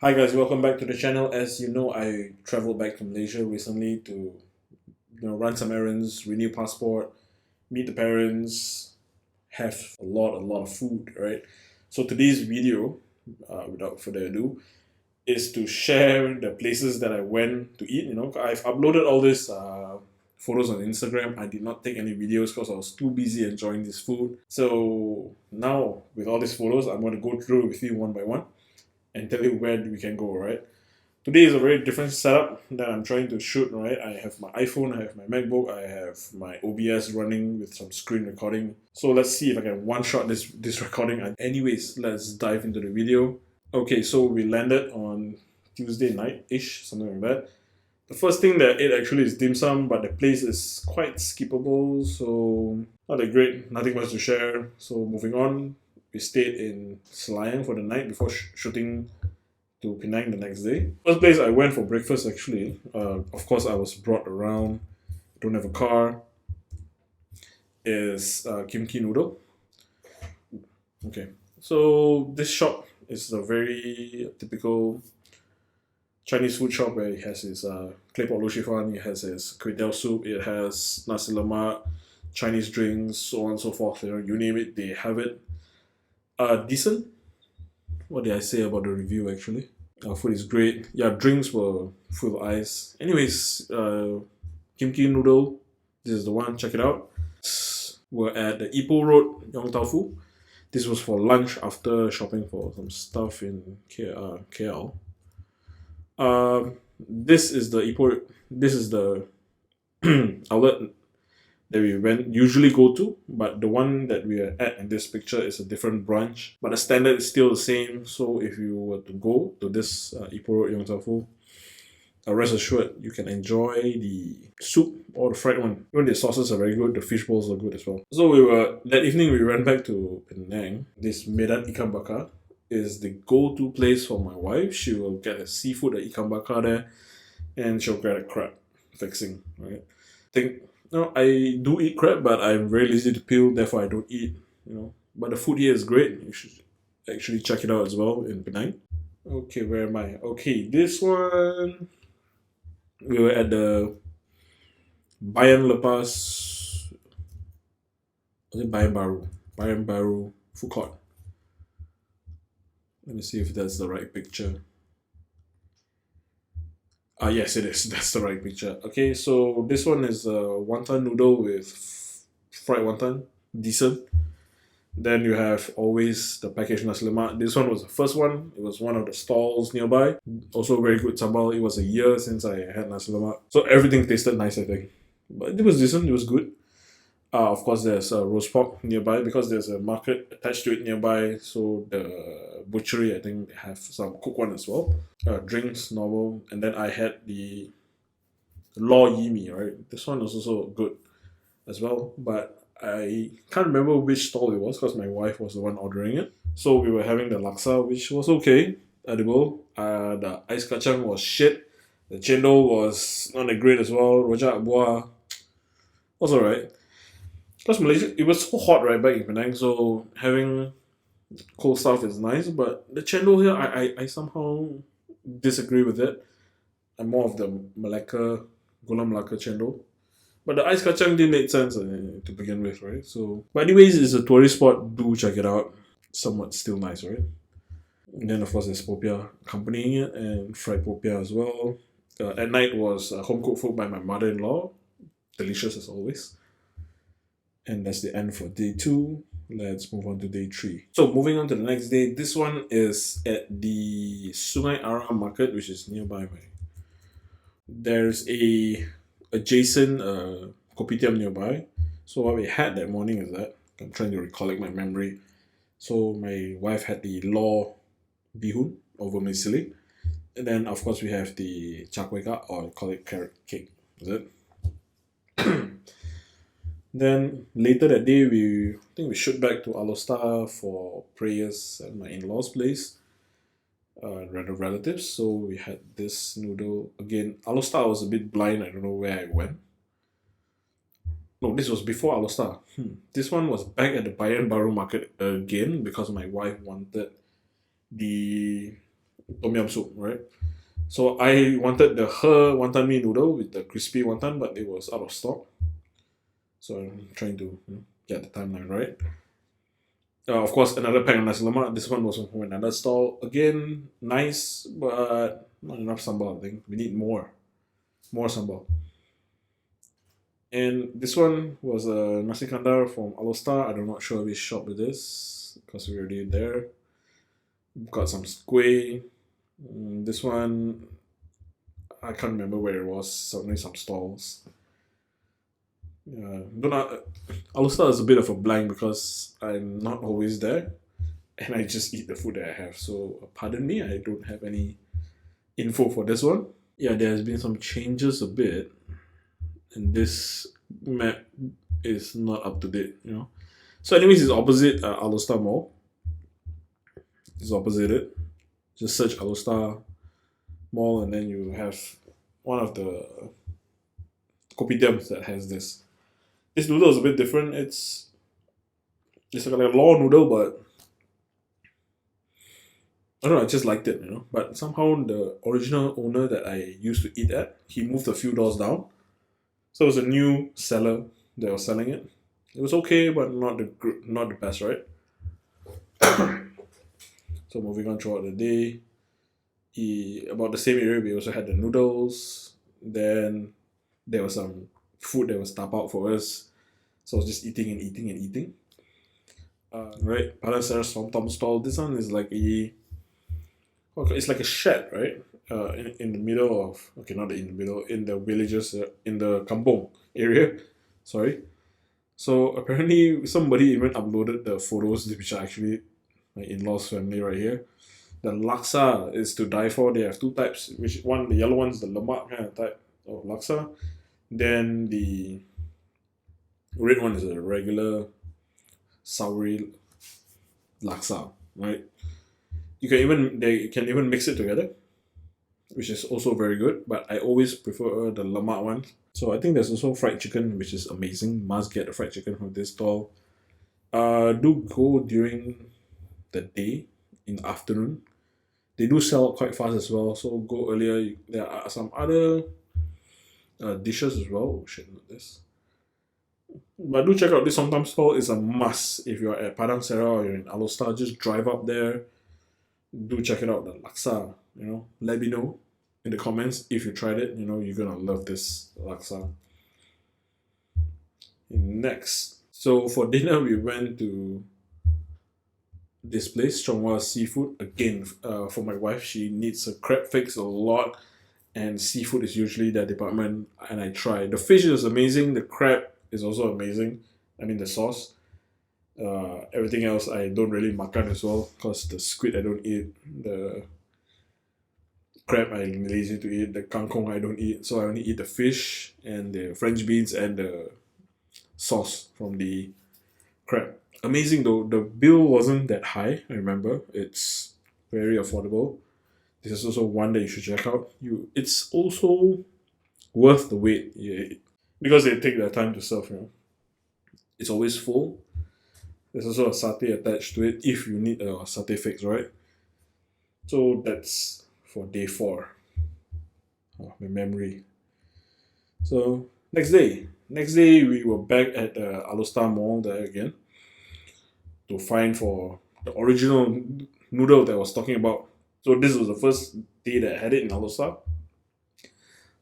Hi guys, welcome back to the channel. As you know, I traveled back to Malaysia recently to run some errands, renew passport, meet the parents, have a lot of food, right? So today's video, without further ado, is to share the places that I went to eat. I've uploaded all these photos on Instagram. I did not take any videos because I was too busy enjoying this food. So now with all these photos, I'm going to go through with you one by one and tell you where we can go, right? Today is a very different setup that I'm trying to shoot, right? I have my iPhone, I have my MacBook, I have my OBS running with some screen recording. So let's see if I can one-shot this recording. And anyways, let's dive into the video. Okay, so we landed on Tuesday night-ish, something like that. The first thing that I ate actually is dim sum, but the place is quite skippable, so not that great, nothing much to share. So moving on, we stayed in Selayang for the night before shooting to Penang the next day. First place I went for breakfast actually. Of course, I was brought around. Don't have a car. Is kimchi noodle. Okay, so this shop is a very typical Chinese food shop where it has its claypot lo shifan, it has its kway teow soup, it has nasi lemak, Chinese drinks, so on and so forth. You name it, they have it. Decent. What did I say about the review actually? Food is great. Yeah, drinks were full of ice. Anyways, kimchi noodle. This is the one. Check it out. We're at the Ipoh Road, Yong Tau Fu. This was for lunch after shopping for some stuff in KL. This is the Ipoh. This is the outlet that we usually go to, but the one that we are at in this picture is a different branch. But the standard is still the same. So if you were to go to this Ipoh Road Yong Tau Fu, rest assured you can enjoy the soup or the fried one. Even the sauces are very good. The fish balls are good as well. So that evening we went back to Penang. This Medan Ikan Bakar is the go-to place for my wife. She will get a seafood at Ikan Bakar there, and she'll get a crab fixing. Right? I do eat crab, but I'm very lazy to peel, therefore I don't eat. But the food here is great. You should actually check it out as well in Penang. Okay, where am I? Okay, this one we were at the Bayan Lepas. Was it Bayan Baru? Bayan Baru food court. Let me see if that's the right picture. Yes, it is. That's the right picture. Okay, so this one is a wonton noodle with fried wonton, decent. Then you have always the packaged nasi lemak. This one was the first one. It was one of the stalls nearby. Also very good sambal. It was a year since I had nasi lemak, so everything tasted nice, I think. But it was decent. It was good. Of course, there's a roast pork nearby because there's a market attached to it nearby. So the butchery, I think, have some cooked one as well. Drinks normal, and then I had the law yimi. Right, this one was also good as well, but I can't remember which stall it was because my wife was the one ordering it. So we were having the laksa, which was okay, edible. The ice kacang was shit. The chendol was not that great as well. Rojak buah was alright. Because Malaysia, it was so hot right back in Penang, so having cold stuff is nice. But the chendol here, I somehow disagree with it. I'm more of the Malacca, Gula Melaka chendol. But the ice kacang didn't make sense to begin with, right? So, but anyways, it's a tourist spot. Do check it out. Somewhat still nice, right? And then of course there's popia accompanying it and fried popia as well. At night was home cooked food by my mother-in-law. Delicious as always. And that's the end for day 2. Let's move on to day 3. So moving on to the next day, this one is at the Sungai Ara market, which is nearby my. There's a adjacent kopitiam nearby. So what we had that morning is that I'm trying to recollect my memory. So my wife had the law bihun or vermicelli, and then of course we have the char kway teow, or call it carrot cake. Is it? Then later that day, I think we shoot back to Alostar for prayers at my in-laws' place, rather relatives. So we had this noodle again. Alostar was a bit blind. I don't know where I went. No, this was before Alostar. This one was back at the Bayan Baru market again because my wife wanted the tom yum soup, right? So I wanted the her wonton mee noodle with the crispy wonton, but it was out of stock. So I'm trying to get the timeline right. Of course, another pack of nasi lemak. This one was from another stall. Again, nice, but not enough sambal. I think we need more sambal. And this one was a nasi kandar from Alostar. I'm not sure which shop it is because we already there. Got some kueh. This one, I can't remember where it was. Certainly some stalls. Don't know. Alostar is a bit of a blank because I'm not always there, and I just eat the food that I have. So pardon me, I don't have any info for this one. Yeah, there has been some changes a bit, and this map is not up to date. So, anyways, it's opposite Alostar Mall. It's opposite it. Just search Alostar Mall, and then you have one of the kopitiams that has this. This noodle is a bit different. It's like a raw noodle, but I don't know. I just liked it, But somehow the original owner that I used to eat at, he moved a few doors down, so it was a new seller that was selling it. It was okay, but not the best, right? So moving on throughout the day, about the same area, we also had the noodles. Then there was some food that was tap out for us, so I was just eating and eating and eating. Right, Palanceras from Tom stall. This one is like it's like a shed, right? In the middle of not in the middle, in the villages, in the kampong area. Sorry. So apparently somebody even uploaded the photos, which are actually my in-laws' family right here. The laksa is to die for. They have two types. Which one? The yellow one's the lemak kind of type of laksa. Then the red one is a regular soury laksa, right? They can even mix it together, which is also very good. But I always prefer the lemak one. So I think there's also fried chicken, which is amazing. Must get the fried chicken from this stall. Do go during the day, in the afternoon. They do sell quite fast as well, so go earlier. There are some other dishes as well. Oh, shit, not this. But do check out this Somtam stall. It's a must if you're at Padang Sera or you're in Alostar. Just drive up there. Do check it out. The laksa, let me know in the comments if you tried it. You're gonna love this laksa. Next, so for dinner we went to this place, Chonghua Seafood. Again, for my wife, she needs a crab fix a lot, and seafood is usually their department. And I try. The fish is amazing. The crab is also amazing. I mean the sauce. Everything else I don't really makan as well because the squid I don't eat. The crab I'm lazy to eat. The kangkong I don't eat. So I only eat the fish and the French beans and the sauce from the crab. Amazing though, the bill wasn't that high. I remember it's very affordable. This is also one that you should check out. It's also worth the wait, yeah, because they take their time to serve. It's always full. There's also a satay attached to it if you need a satay fix, right? So that's for day 4. Oh, my memory. So next day we were back at the Alostar Mall there again to find for the original noodle that I was talking about. So this was the first day that I had it in Alostar.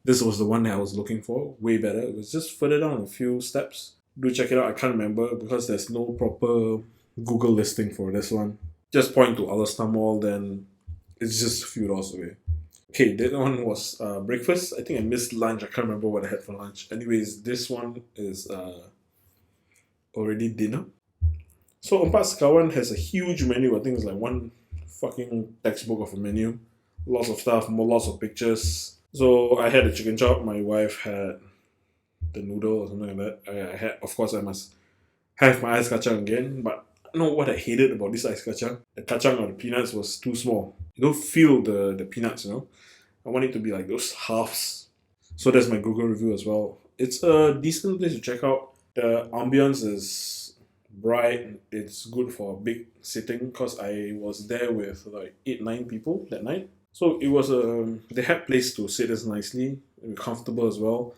This was the one that I was looking for, way better. It was just further down a few steps. Do check it out. I can't remember because there's no proper Google listing for this one. Just point to Alostar Mall, then it's just a few doors away. Okay, that one was breakfast. I think I missed lunch. I can't remember what I had for lunch. Anyways, this one is already dinner. So Empat Sekawan has a huge menu. I think it's like one fucking textbook of a menu. Lots of stuff, lots of pictures. So I had a chicken chop. My wife had the noodle or something like that. I had, of course, I must have my ice kacang again. But I know what I hated about this ice kacang. The kacang or the peanuts was too small. You don't feel the peanuts, I want it to be like those halves. So that's my Google review as well. It's a decent place to check out. The ambience is bright. It's good for big sitting because I was there with like 8-9 people that night. So it was they had place to sit us nicely, comfortable as well.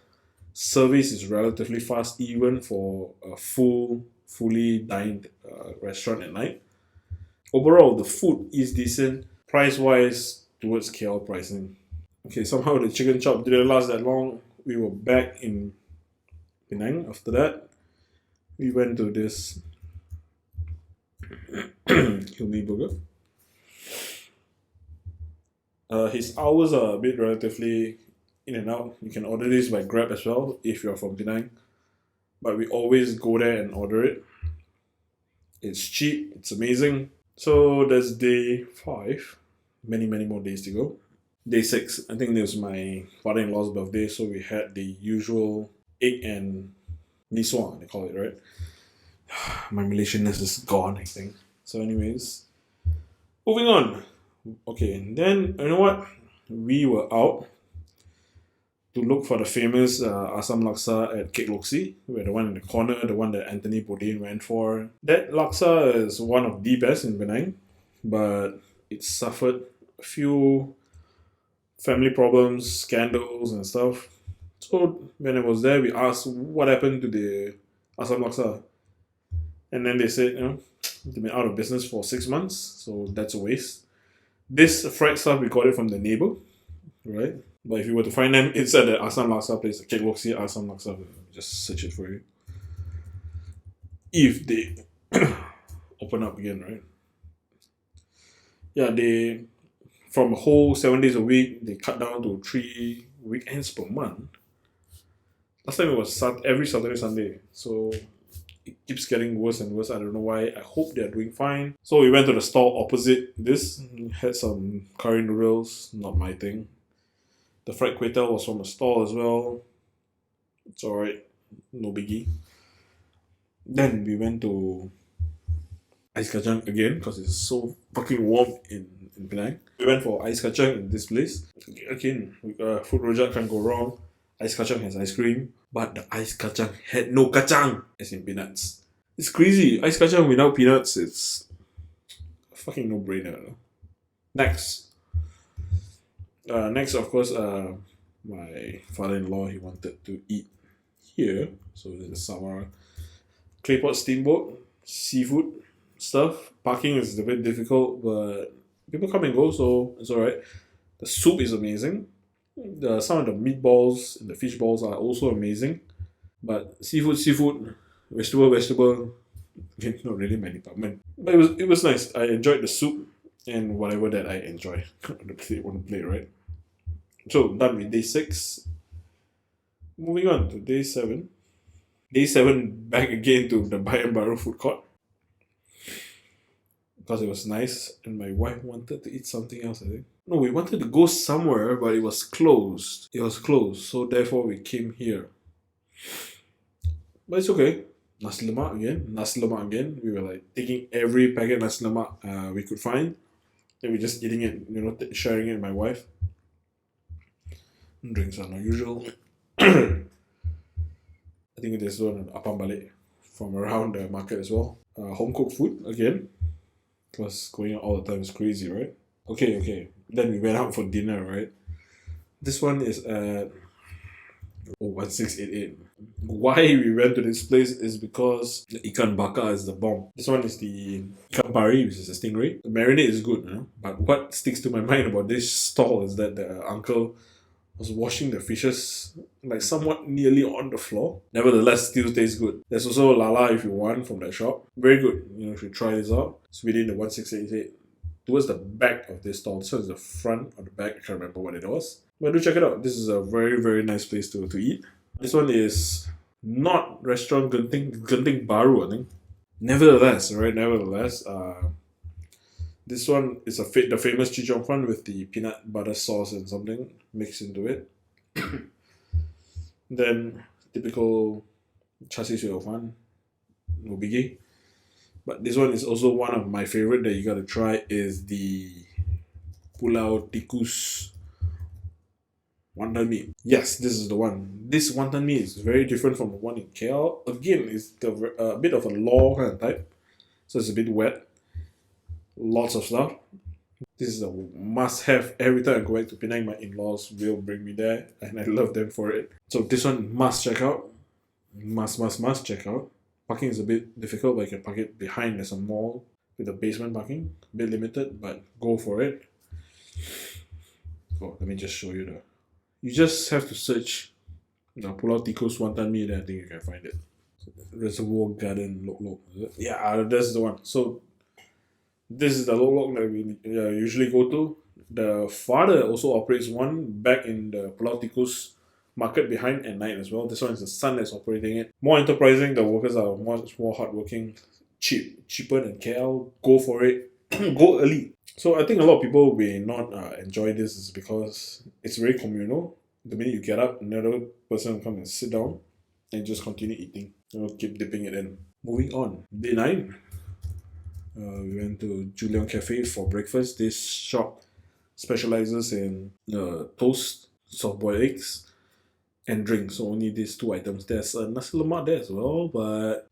Service is relatively fast, even for a fully dined restaurant at night. Overall, the food is decent. Price wise, towards KL pricing. Okay, somehow the chicken chop didn't last that long. We were back in Penang after that. We went to this Hilmi Burger. His hours are a bit relatively in and out. You can order this by Grab as well if you're from Penang. But we always go there and order it. It's cheap, it's amazing. So that's day 5. Many more days to go. Day 6, I think it was my father-in-law's birthday, so we had the usual egg and miswa, they call it, right? My Malaysianness is gone, I think. So anyways, moving on. Okay, and then, you know what? We were out to look for the famous Asam Laksa at Kek Loksi. We're the one in the corner, the one that Anthony Bourdain went for. That laksa is one of the best in Penang, but it suffered a few family problems, scandals, and stuff. So when I was there, we asked what happened to the Asam Laksa. And then they said, they've been out of business for 6 months, so that's a waste. This fried stuff, we got it from the neighbor, right? But if you were to find them inside the Asam Laksa place, the Kek Loksi Asam Laksa, just search it for you. If they open up again, right? Yeah, they, from a whole 7 days a week, they cut down to 3 weekends per month. Last time it was every Saturday, Sunday. So it keeps getting worse and worse. I don't know why. I hope they're doing fine. So we went to the stall opposite this. Had some curry noodles. Not my thing. The fried kway teow was from a stall as well. It's alright. No biggie. Then we went to Ais Kacang again because it's so fucking warm in Penang. We went for Ais Kacang in this place. Again, food rojak can't go wrong. Ais Kacang has ice cream, but the Ais Kacang had no kacang, as in peanuts. It's crazy. Ais Kacang without peanuts, it's a fucking no-brainer. No? Next, of course, my father-in-law, he wanted to eat here. So there's a Samara claypot steamboat, seafood stuff. Parking is a bit difficult, but people come and go, so it's alright. The soup is amazing. Some of the meatballs and the fish balls are also amazing. But seafood, vegetable, not really my department. But it was nice. I enjoyed the soup and whatever that I enjoy on the plate, right? So done with day 6. Moving on to day 7. Day 7, back again to the Bayan Baru food court. Because it was nice and my wife wanted to eat something else, I think. No, we wanted to go somewhere, but it was closed. So therefore we came here. But it's okay. Nasi lemak again. We were like taking every packet nasi lemak we could find. And we're just eating it, sharing it with my wife. Drinks are not usual. I think there's one apam balik from around the market as well. Home cooked food again. Because going out all the time is crazy, right? Okay. Then we went out for dinner, right? This one is at 1688. Why we went to this place is because the ikan bakar is the bomb. This one is the ikan pari, which is a stingray. The marinade is good, but what sticks to my mind about this stall is that the uncle was washing the fishes like somewhat nearly on the floor. Nevertheless, still tastes good. There's also lala if you want from that shop. Very good. You should try this out. It's within the 1688. Towards the back of this stall. This one is the front or the back. I can't remember what it was. But do check it out. This is a very, very nice place to eat. This one is not restaurant Genting Baru, I think. Nevertheless, this one is the famous chichong fan with the peanut butter sauce and something mixed into it. Then typical chassis sui fan, no biggie. But this one is also one of my favorite that you gotta try is the Pulau Tikus wonton mee. Yes, this is the one. This wonton mee is very different from the one in KL. Again, it's a bit of a law kind of type, so it's a bit wet. Lots of stuff. This is a must-have. Every time I go back to Penang, my in-laws will bring me there, and I love them for it. So this one must check out. Must check out. Parking is a bit difficult, but you can park it behind. There's a mall with a basement parking. A bit limited, but go for it. Oh, let me just show you the. You just have to search the Pulau Tikus Wantan Mee, then I think you can find it. Reservoir Garden Lok Lok. Yeah, that's the one. So this is the Lok Lok that we usually go to. The father also operates one back in the Pulau Tikus market behind at night as well. This one is the son that's operating it. More enterprising, the workers are much more hardworking, cheaper than KL. Go for it. Go early. So I think a lot of people may not enjoy this is because it's very communal. The minute you get up, another person will come and sit down and just continue eating. Keep dipping it in. Moving on. Day 9. We went to Julian Cafe for breakfast. This shop specializes in toast, soft boiled eggs, and drinks. So only these two items. There's a nasi lemak there as well, but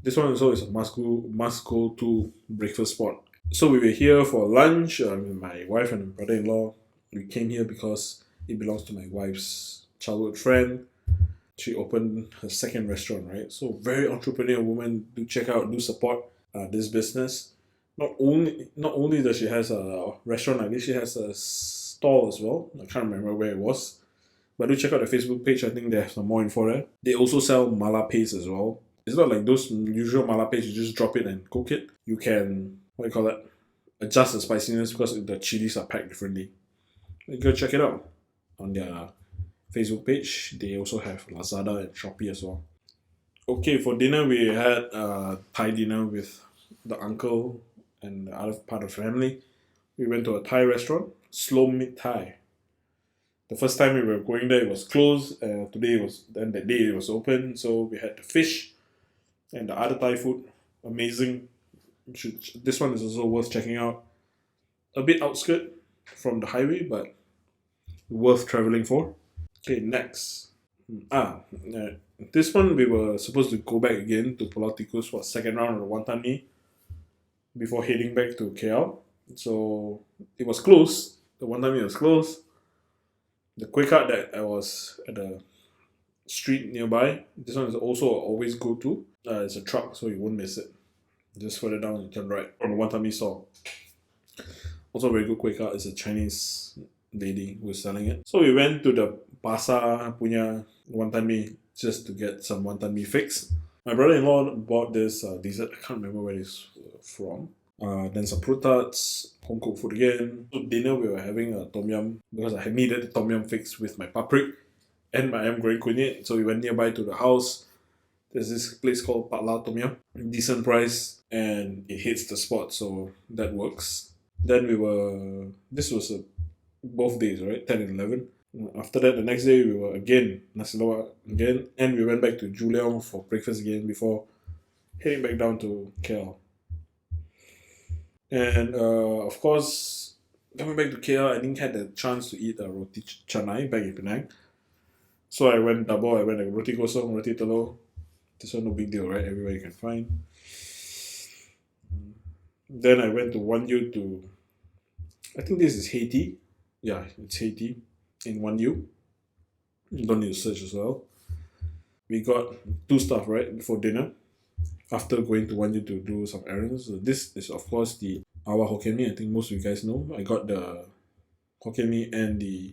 this one also is a must go to breakfast spot. So we were here for lunch. My wife and my brother-in-law. We came here because it belongs to my wife's childhood friend. She opened her second restaurant, right? So very entrepreneurial woman. Do check out, do support this business. Not only does she has a restaurant like this, she has a stall as well. I can't remember where it was, but do check out the Facebook page. I think they have some more info there. They also sell mala paste as well. It's not like those usual mala paste. You just drop it and cook it. You can adjust the spiciness because the chilies are packed differently. Go check it out on their Facebook page. They also have Lazada and Shopee as well. Okay, for dinner we had Thai dinner with the uncle and the other part of the family. We went to a Thai restaurant, Slow Meat Thai. The first time we were going there, it was closed. That day it was open. So we had the fish and the other Thai food. Amazing. This one is also worth checking out. A bit outskirt from the highway, but worth traveling for. Okay, next. This one we were supposed to go back again to Pulau Tikus for second round of the Wantan Mee before heading back to KL. So it was closed. The Wantan Mee was closed. The quick cut that I was at the street nearby. This one is also always go to. It's a truck, so you won't miss it. Just further down, you turn right on the Wantan Mee stall. Also very good quick cut. It's a Chinese lady who was selling it. So we went to the Pasar punya Wantan Mee just to get some Wantan Mee fix. My brother-in-law bought this dessert. I can't remember where it's from. Then some fruit tarts, home cooked food again. So dinner we were having a tom yum because I needed the tom yum fix with my paprik and my ayam goreng kunyit. So we went nearby to the house. There's this place called Patla Tom Yum. Decent price and it hits the spot, so that works. Then this was both days, right? 10 and 11. After that, the next day we were again nasi lemak again, and we went back to Julian for breakfast again before heading back down to KL. And of course, coming back to KL, I didn't had the chance to eat a roti canai back in Penang. So I went double. I went like roti kosong, roti telur. This one no big deal, right? Everywhere you can find. Then I went to Wanyu to. I think this is Haiti. Yeah, it's Haiti in Wanyu. You don't need to search as well. We got two stuff right for dinner after going to Wanyu to do some errands. So this is of course the Awa Hokkien Mee. I think most of you guys know. I got the Hokkien Mee and the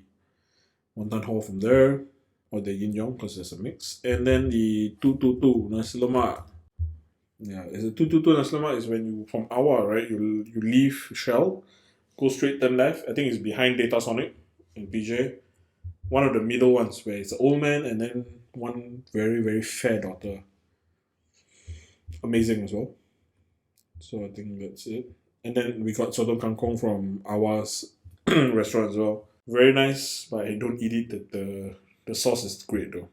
Wonton Hall from there, or the Yin Yong because there's a mix. And then the 222 Nasi Lemak. Yeah, it's a 222 Nasi Lemak is when you from Awa, right? You leave Shell, go straight turn left. I think it's behind Data Sonic in PJ. One of the middle ones where it's an old man and then one very, very fair daughter. Amazing as well. So I think that's it. And then we got Sotong Kangkong from Awa's restaurant as well. Very nice, but I don't eat it. The sauce is great though.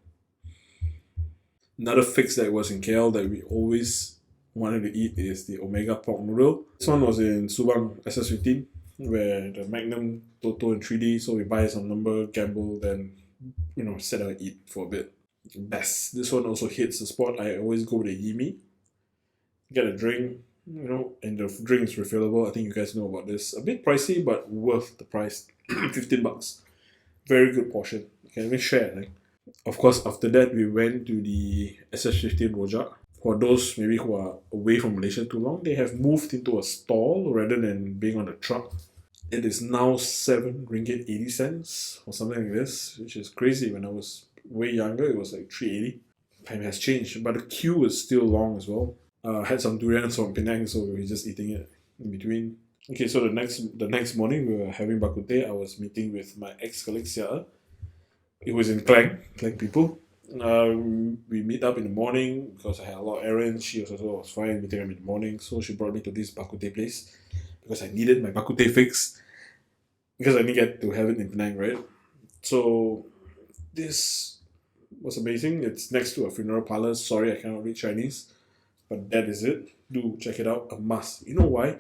Another fix that was in KL that we always wanted to eat is the Omega pork noodle. This one was in Subang SS15 where the Magnum Toto in 3D. So we buy some number, gamble, then sit down and eat for a bit. Best. This one also hits the spot. I always go with a Yimi. Get a drink, and the drinks refillable. I think you guys know about this. A bit pricey, but worth the price. $15. Very good portion. You can even share. Like. Of course, after that, we went to the SS15 Rojak. For those maybe who are away from Malaysia too long, they have moved into a stall rather than being on a truck. It is now 7 ringgit 80 cents or something like this, which is crazy. When I was way younger, it was like 3.80. Time has changed, but the queue is still long as well. Had some durians from Penang, so we were just eating it in between. Okay, so the next morning we were having bak kut teh. I was meeting with my ex-colleague Sia. It was in Klang people. We meet up in the morning because I had a lot of errands. She also was fine meeting up in the morning, so she brought me to this bak kut teh place because I needed my bak kut teh fix because I didn't get to have it in Penang, right? So this was amazing. It's next to a funeral parlor. Sorry, I cannot read Chinese, but that is it. Do check it out. A must. You know why?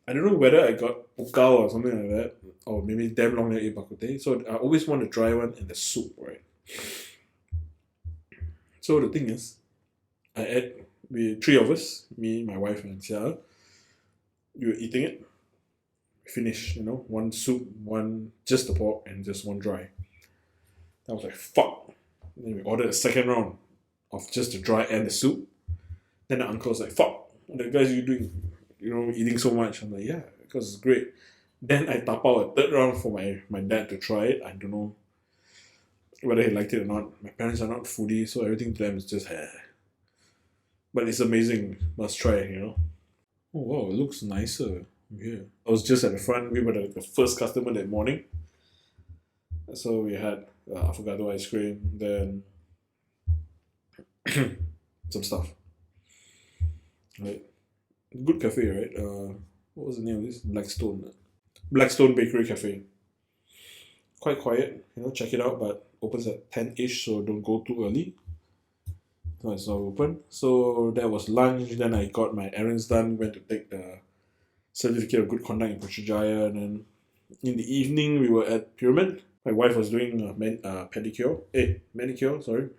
I don't know whether I got pukao or something like that, or maybe damn long never ate bak kut teh. So I always want to try one in the soup, right? So the thing is, I ate. We three of us, me, my wife, and Sia. We were eating it. Finish, one soup, one just the pork, and just one dry. I was like, fuck. Then we ordered a second round of just the dry and the soup. Then the uncle's like, fuck, what the guys you doing? Eating so much. I'm like, yeah, because it's great. Then I tap out a third round for my dad to try it. I don't know whether he liked it or not. My parents are not foodie, so everything to them is just But it's amazing. Must try. Oh wow, it looks nicer. Yeah. I was just at the front. We were the first customer that morning. So we had avocado ice cream, then some stuff. Right. Good cafe, right? What was the name of this? Blackstone. Blackstone Bakery Cafe. Quite quiet, check it out, but opens at 10-ish, so don't go too early. No, it's not open. So that was lunch. Then I got my errands done, went to take the certificate of good conduct in Putrajaya, and then in the evening we were at Pyramid. My wife was doing manicure, sorry.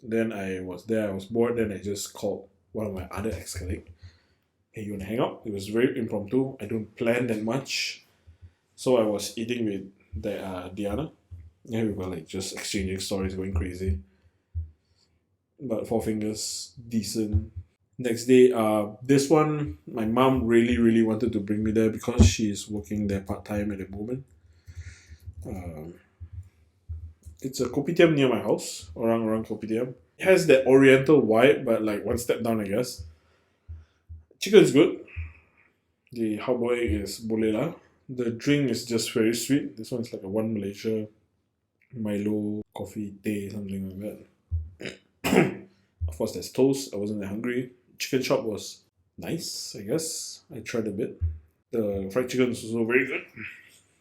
Then I was there, I was bored, then I just called one of my other ex-colleagues. Hey, you wanna hang out? It was very impromptu. I don't plan that much. So I was eating with Diana. Yeah, we were like just exchanging stories, going crazy. But Four Fingers, decent. Next day, this one, my mom really, really wanted to bring me there because she's working there part-time at the moment. It's a kopitiam near my house, orang kopitiam. It has that oriental vibe, but like one step down, I guess. Chicken is good. The hot boy is boleh lah. The drink is just very sweet. This one is like a one Malaysia Milo coffee tea something like that. Of course, there's toast. I wasn't that hungry. Chicken chop was nice, I guess. I tried a bit. The fried chicken was also very good.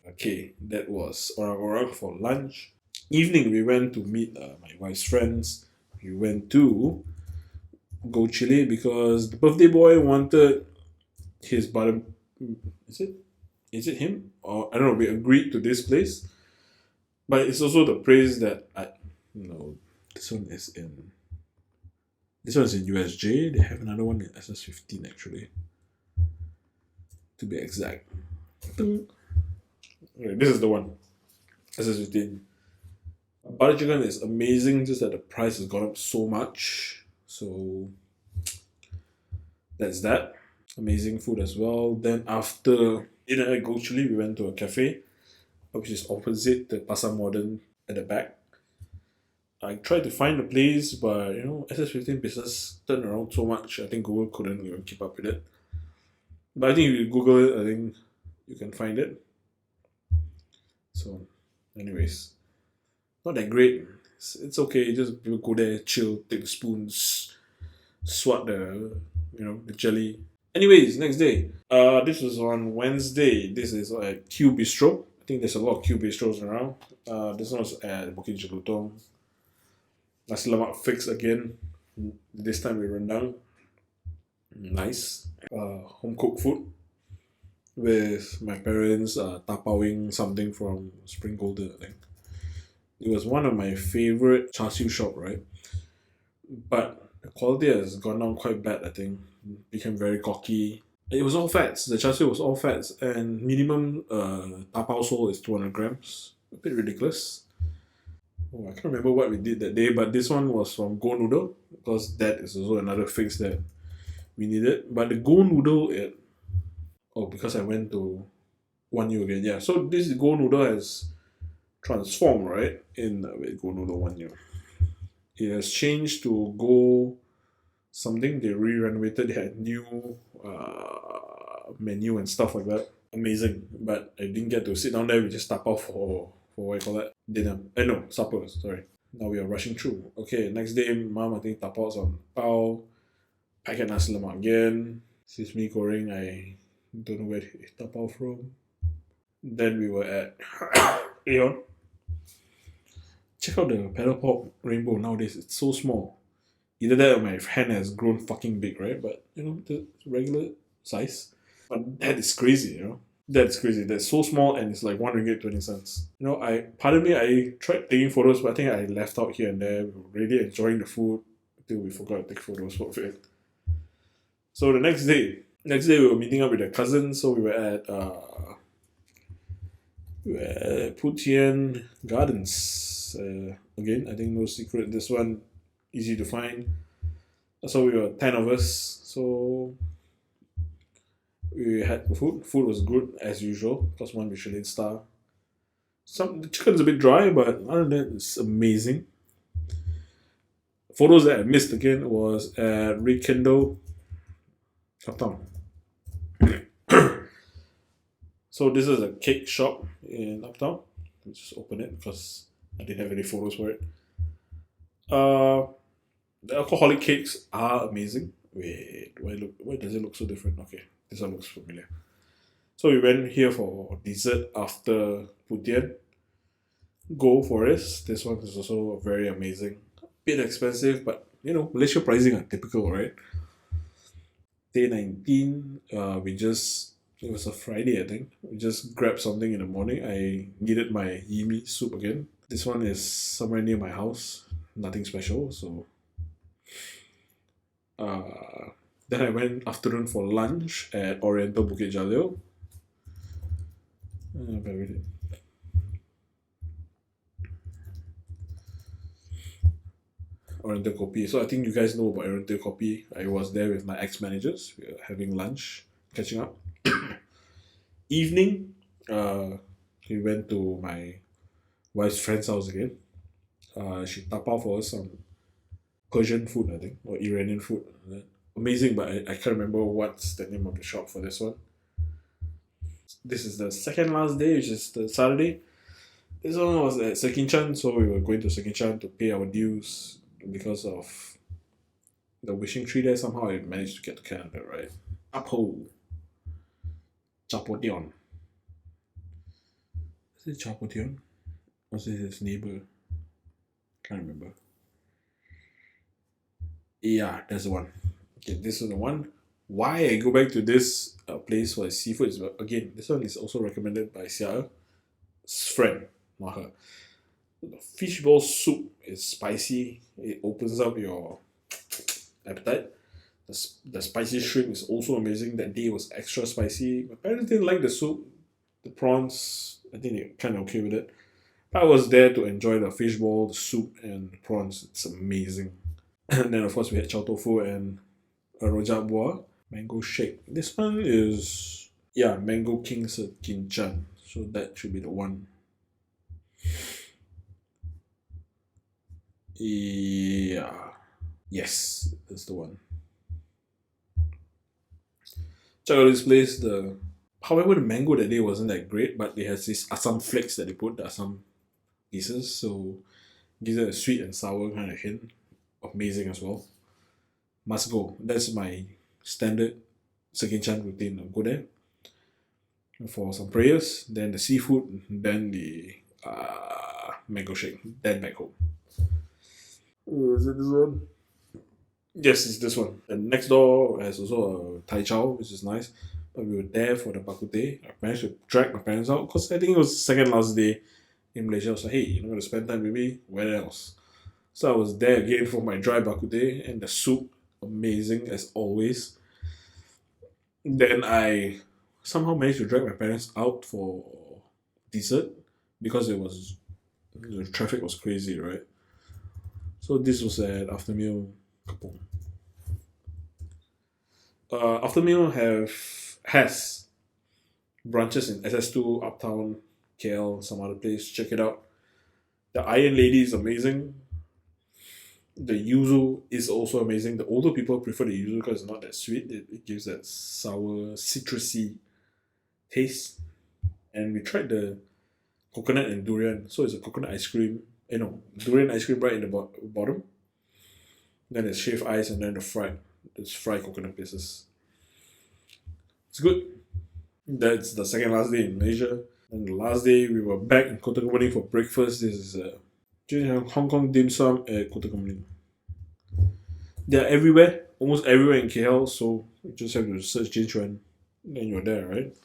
Okay, that was orang-orang for lunch. Evening, we went to meet my wife's friends. We went to Go Chile because the birthday boy wanted his butter. Is it him? Or I don't know. We agreed to this place, but it's also the place that this one is in. This one's in USJ. They have another one in SS15 actually. To be exact. Okay, this is the one. SS15. Butter chicken is amazing, just that the price has gone up so much. So that's that. Amazing food as well. Then after dinner at Go Chile, we went to a cafe, which is opposite the Pasar Modern at the back. I tried to find the place, but SS15 business turned around so much. I think Google couldn't even keep up with it. But I think if you Google it, I think you can find it. So, anyways, not that great. It's okay. Just people go there, chill, take the spoons, swat the jelly. Anyways, next day. This was on Wednesday. This is at Q Bistro. I think there's a lot of Q Bistros around. This one was at Bukit Jelutong. Nasi lemak fix again. This time we rendang. Nice. Home cooked food with my parents tapawing something from Spring Golden, I think. It was one of my favorite char siu shop, right? But the quality has gone down quite bad, I think. became very cocky. It was all fats. The char siu was all fats, and minimum tapao sole is 200 grams. A bit ridiculous. Oh, I can't remember what we did that day, but this one was from Go Noodle because that is also another fix that we needed. But the Go Noodle, because I went to One U again. Yeah, so this Go Noodle has transformed, right? Wait, Go Noodle One U. It has changed to Go something. They re-renovated. They had new menu and stuff like that. Amazing, but I didn't get to sit down there. We just tap off for what you call that, dinner. No, supper. Sorry. Now we are rushing through. Okay, next day, mom I think tap out some pao, packet nasi lemak again, sesame goreng. I don't know where they tap out from. Then we were at Aeon. Check out the paddle pop rainbow nowadays. It's so small. Either that or my hand has grown fucking big, right? But the regular size. But that is crazy. That's crazy. That's so small and it's like 1 ringgit 20 cents. Pardon me, I tried taking photos, but I think I left out here and there. We were really enjoying the food until we forgot to take photos of it. So the next day we were meeting up with a cousin, so we were at Putian Gardens. Again, I think no secret. This one easy to find. So we were 10 of us. So we had food. Food was good as usual. Plus one Michelin star. The chicken's a bit dry, but other than that, it's amazing. Photos that I missed again was at Rekindle Uptown. So this is a cake shop in Uptown. Let's just open it because I didn't have any photos for it. The alcoholic cakes are amazing. Wait, why does it look so different? Okay, this one looks familiar. So we went here for dessert after Putian. Go for it. This one is also very amazing. Bit expensive, but Malaysia pricing are typical, right? Day 19, it was a Friday, I think. We just grabbed something in the morning. I needed my yimi soup again. This one is somewhere near my house. Nothing special, so then I went afternoon for lunch at Oriental Bukit Jalil. Oriental Kopi. So I think you guys know about Oriental Kopi. I was there with my ex-managers. We were having lunch, catching up. Evening, we went to my wife's friend's house again. She tapao for us some Persian food, I think, or Iranian food. Amazing, but I can't remember what's the name of the shop for this one. This is the second last day, which is the Saturday. This one was at Sekinchan, so we were going to Sekinchan to pay our dues because of the wishing tree there. Somehow I managed to get to Canada, right? Apo. Chapotion. Is it Chapotion? Or is it his neighbor? Can't remember. Yeah, that's the one. Okay, this is the one. Why I go back to this place for seafood is, again, this one is also recommended by Xia's friend, Maha. The fishball soup is spicy. It opens up your appetite. The spicy shrimp is also amazing. That day was extra spicy. My parents didn't like the soup. The prawns, I think they're kind of okay with it. I was there to enjoy the fishball, the soup, and the prawns. It's amazing. And then, of course, we had chow tofu and a rojak buah, mango shake. This one is, Mango King Kinchan. So that should be the one. Yeah. Yes, that's the one. Check out this place. However, the mango that day wasn't that great, but they has this assam flakes that they put, the assam pieces, so gives it a sweet and sour kind of hint. Amazing as well. Must go. That's my standard Sekinchan routine. I'll go there for some prayers, then the seafood, then the mango shake, then back home. Is it this one? Yes, it's this one. And next door has also a Thai chow, which is nice. But we were there for the bak kut teh. I managed to drag my parents out because I think it was the second last day in Malaysia. I was like, hey, you're not going to spend time with me? Where else? So I was there again for my dry bak kut teh and the soup. Amazing as always. Then I somehow managed to drag my parents out for dessert because the traffic was crazy, right? So this was at after meal. Kapong. After meal has branches in SS2, Uptown, KL, some other place. Check it out. The Iron Lady is amazing. The yuzu is also amazing. The older people prefer the yuzu because it's not that sweet. It gives that sour, citrusy taste. And we tried the coconut and durian. So it's a coconut ice cream. Durian ice cream right in the bottom. Then there's shaved ice and then there's fried coconut pieces. It's good. That's the second last day in Malaysia. And the last day we were back in Kota Kinabalu for breakfast. This is Hong Kong dim sum at Kota Kinabalu. They're everywhere, almost everywhere in KL. So you just have to search Jin Chuan, then you're there, right?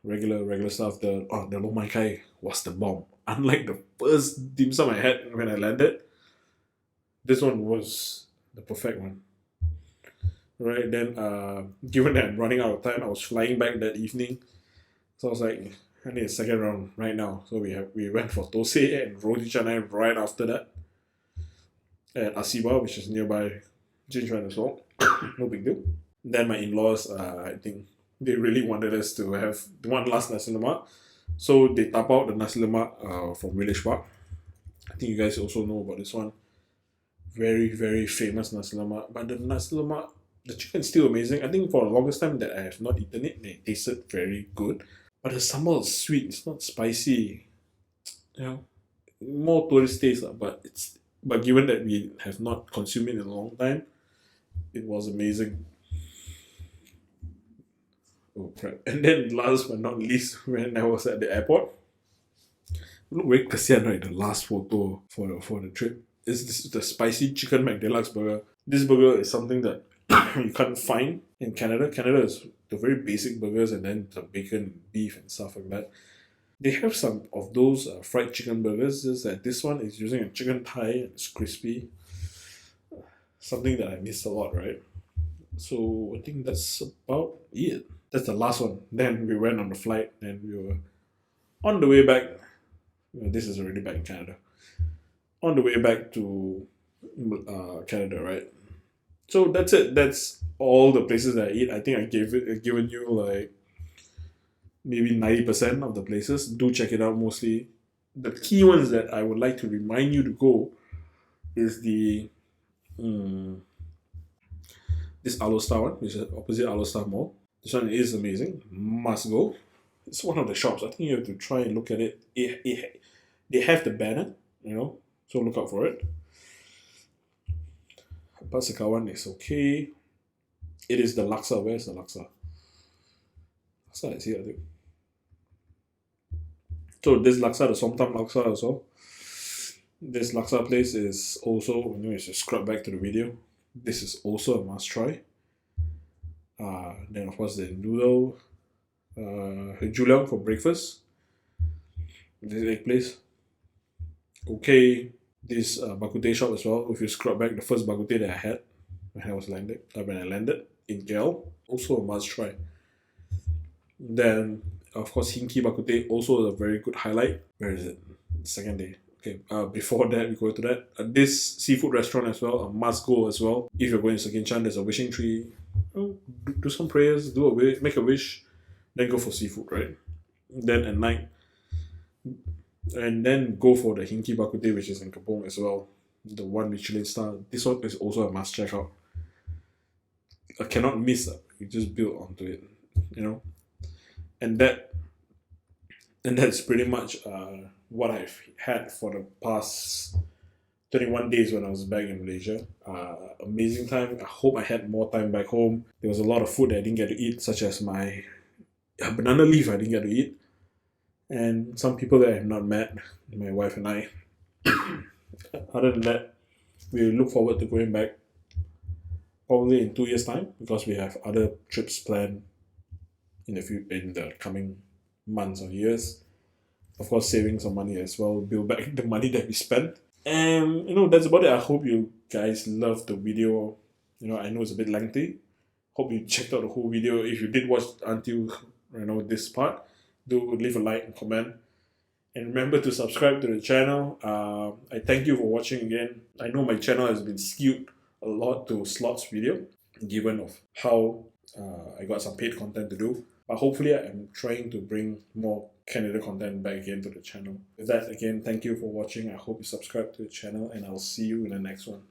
Regular stuff. The Lo Mai Kai was the bomb. Unlike the first dim sum I had when I landed, this one was the perfect one. Right then, given that I'm running out of time, I was flying back that evening, so I was like, I need a second round right now. So we went for Tosei and roti canai right after that at Asiba, which is nearby Jinchuan as well. No big deal. Then my in-laws, I think they really wanted us to have one last nasi lemak, so they tap out the nasi lemak from Village Park. I think you guys also know about this one. Very very famous nasi lemak, but the nasi lemak, the chicken is still amazing. I think for the longest time that I have not eaten it, it tasted very good. But the sambal is sweet. It's not spicy. You know, more tourist taste, but given that we have not consumed it in a long time, it was amazing. Oh crap! And then last but not least, when I was at the airport, look very kasian, right? The last photo for the trip is the spicy chicken Mac Deluxe burger. This burger is something that you can't find in Canada. Canada is the very basic burgers and then the bacon, beef, and stuff like that. They have some of those fried chicken burgers, just that this one is using a chicken thigh and it's crispy. Something that I miss a lot, right? So I think that's about it. That's the last one. Then we went on the flight and we were on the way back. This is already back in Canada. On the way back to Canada, right? So that's it. That's all the places that I eat. I think I've given you like maybe 90% of the places. Do check it out mostly. The key ones that I would like to remind you to go is this Alostar one, which is opposite Alostar Mall. This one is amazing. Must go. It's one of the shops. I think you have to try and look at it. They have the banner, so look out for it. Pasikawan is okay. It is the Laksa. Where's the Laksa? Laksa is here, I think. So this Laksa, the Somtam Laksa also. This Laksa place is also, just scrub back to the video. This is also a must try. Then of course the noodle, Julian for breakfast. This egg place. Okay. This bak kut teh shop as well. If you scrub back, the first bak kut teh that I had when I landed in KL, also a must try. Then of course Hinki bak kut teh, also a very good highlight. Where is it? Second day. Okay. Before that, we go to that. This seafood restaurant as well, a must go as well. If you're going to Sekinchan, there's a wishing tree. Do some prayers, make a wish, then go for seafood, right? Then at night, and then go for the Hinki bak kut teh, which is in Kapong as well. The one Michelin star. This one is also a must check out. I cannot miss that. You just build onto it, and that's pretty much what I've had for the past 21 days when I was back in Malaysia. Amazing time. I hope I had more time back home. There was a lot of food that I didn't get to eat, such as my banana leaf I didn't get to eat. And some people that I have not met, my wife and I. Other than that, we look forward to going back probably in 2 years' time because we have other trips planned in the coming months or years. Of course, saving some money as well, build back the money that we spent. And that's about it. I hope you guys love the video. I know it's a bit lengthy, Hope you checked out the whole video. If you did watch until this part, do leave a like and comment. And remember to subscribe to the channel. I thank you for watching again. I know my channel has been skewed a lot to slots video, given of how I got some paid content to do. But hopefully I'm trying to bring more Canada content back again to the channel. With that, again, thank you for watching. I hope you subscribe to the channel, and I'll see you in the next one.